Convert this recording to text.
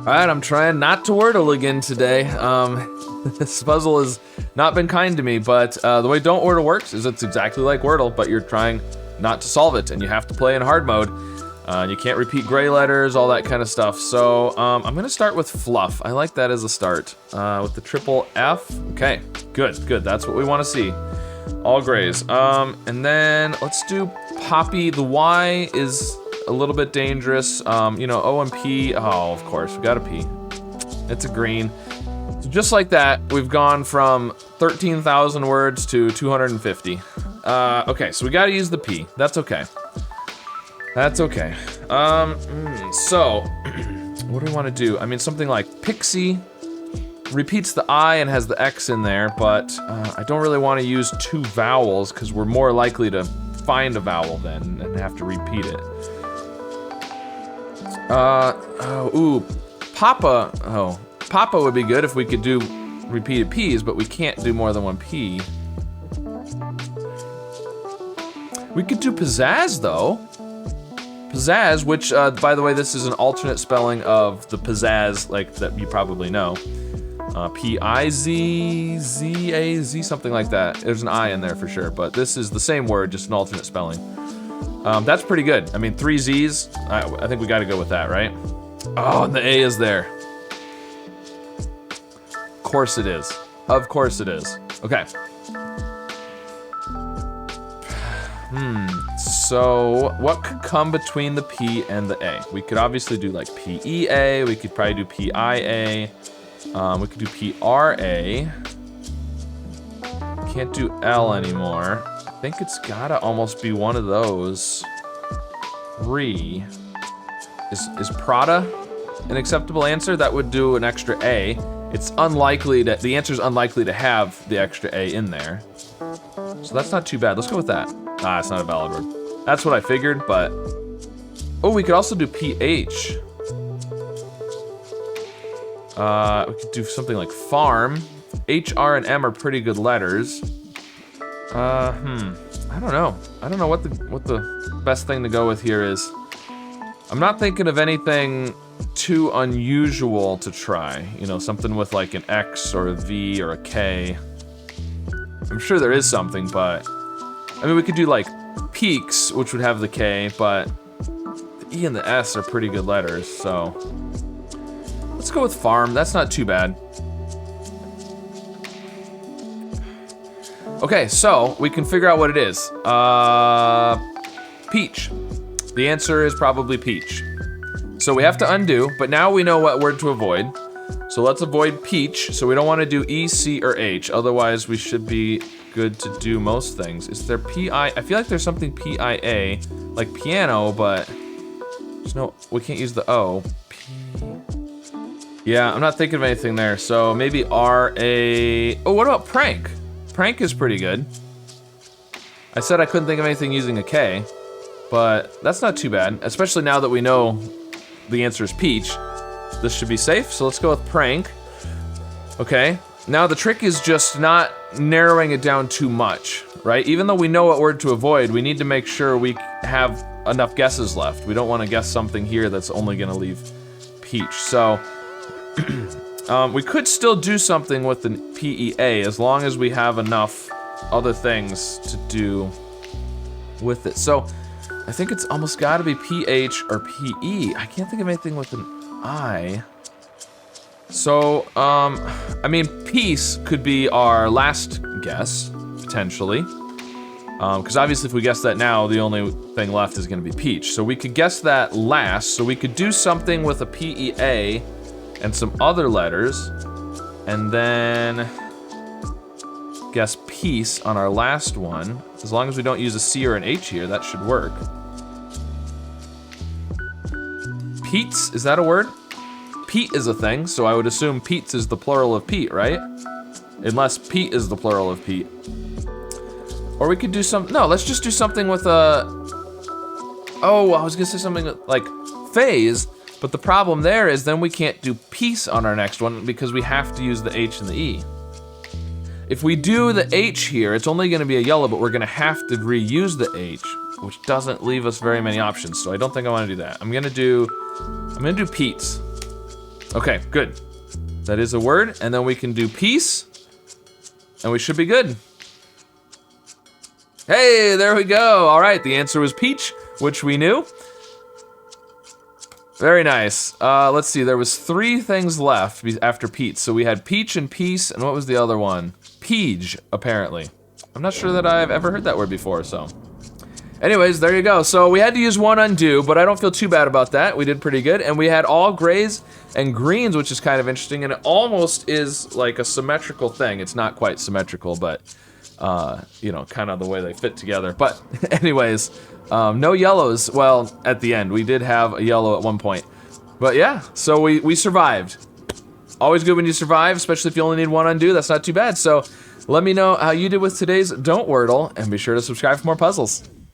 Alright, I'm trying not to Wordle again today. This puzzle has not been kind to me, but the way DontWordle works is it's exactly like Wordle, but you're trying not to solve it, and you have to play in hard mode. You can't repeat gray letters, all that kind of stuff. So I'm gonna start with fluff. I like that as a start. With the triple F. Okay, good, that's what we wanna see. All grays. And then let's do Poppy. The Y is a little bit dangerous. You know, O and P, oh, of course, we got a P. It's a green. So just like that, we've gone from 13,000 words to 250. Okay, so we gotta use the P. That's okay. That's okay. So, what do we wanna do? I mean, something like Pixie repeats the I and has the X in there, but I don't really wanna use two vowels because we're more likely to find a vowel then and have to repeat it. Papa. Oh, Papa would be good if we could do repeated P's, but we can't do more than one P. We could do pizzazz though. Pizzazz, which, by the way, this is an alternate spelling of the pizzazz, like, that you probably know. P-I-Z-Z-A-Z, something like that. There's an I in there for sure, but this is the same word, just an alternate spelling. That's pretty good. I mean, 3 Z's, I think we gotta go with that, right? Oh, and the A is there. Of course it is. Of course it is. Okay. So what could come between the P and the A? We could obviously do like P-E-A, we could probably do P-I-A, we could do P-R-A. Can't do L anymore. I think it's gotta almost be one of those 3. Is Prada an acceptable answer? That would do an extra A. It's unlikely that, the answer's unlikely to have the extra A in there. So that's not too bad, let's go with that. Ah, it's not a valid word. That's what I figured, but... Oh, we could also do PH. We could do something like farm. H, R, and M are pretty good letters. I don't know. I don't know what the best thing to go with here is. I'm not thinking of anything too unusual to try. You know, something with like an X or a V or a K. I'm sure there is something, but... I mean, we could do like peaks, which would have the K, but the E and the S are pretty good letters, so... Let's go with farm, that's not too bad. Okay, so we can figure out what it is. Peach. The answer is probably peach. So we have to undo, but now we know what word to avoid. So let's avoid peach, so we don't want to do E, C, or H, otherwise we should be good to do most things. Is there P-I? I feel like there's something P-I-A, like piano, but there's no, we can't use the O. Yeah, I'm not thinking of anything there, so maybe R-A... Oh, what about prank? Prank is pretty good. I said I couldn't think of anything using a K, but that's not too bad, especially now that we know the answer is peach. This should be safe, so let's go with prank. Okay, now the trick is just not narrowing it down too much, right? Even though we know what word to avoid, we need to make sure we have enough guesses left. We don't want to guess something here that's only gonna leave peach, so... we could still do something with the P-E-A as long as we have enough other things to do with it. So I think it's almost gotta be P-H or P-E. I can't think of anything with an I. So, I mean, peace could be our last guess, potentially. Because obviously if we guess that now, the only thing left is gonna be peach. So we could guess that last, so we could do something with a P-E-A and some other letters, and then guess peace on our last one. As long as we don't use a C or an H here, that should work. Pete's, is that a word? Pete is a thing, so I would assume Pete's is the plural of Pete, right? Unless Pete is the plural of Pete. Or we could do some, no, let's just do something with a, oh, I was gonna say something like phase, but the problem there is then we can't do peace on our next one because we have to use the H and the E. If we do the H here, it's only gonna be a yellow, but we're gonna have to reuse the H, which doesn't leave us very many options, so I don't think I wanna do that. I'm gonna do Pete's. Okay, good. That is a word, and then we can do peace, and we should be good. Hey, there we go. All right, the answer was peach, which we knew. Very nice. Let's see, there was 3 things left after peach. So we had peach and peace, and what was the other one? Peach, apparently. I'm not sure that I've ever heard that word before, so. Anyways, there you go. So we had to use 1 undo, but I don't feel too bad about that. We did pretty good, and we had all grays and greens, which is kind of interesting, and it almost is like a symmetrical thing. It's not quite symmetrical, but, you know, kind of the way they fit together. But anyways, no yellows. Well, at the end, we did have a yellow at one point. But yeah, so we survived. Always good when you survive, especially if you only need 1 undo. That's not too bad. So let me know how you did with today's Don't Wordle, and be sure to subscribe for more puzzles.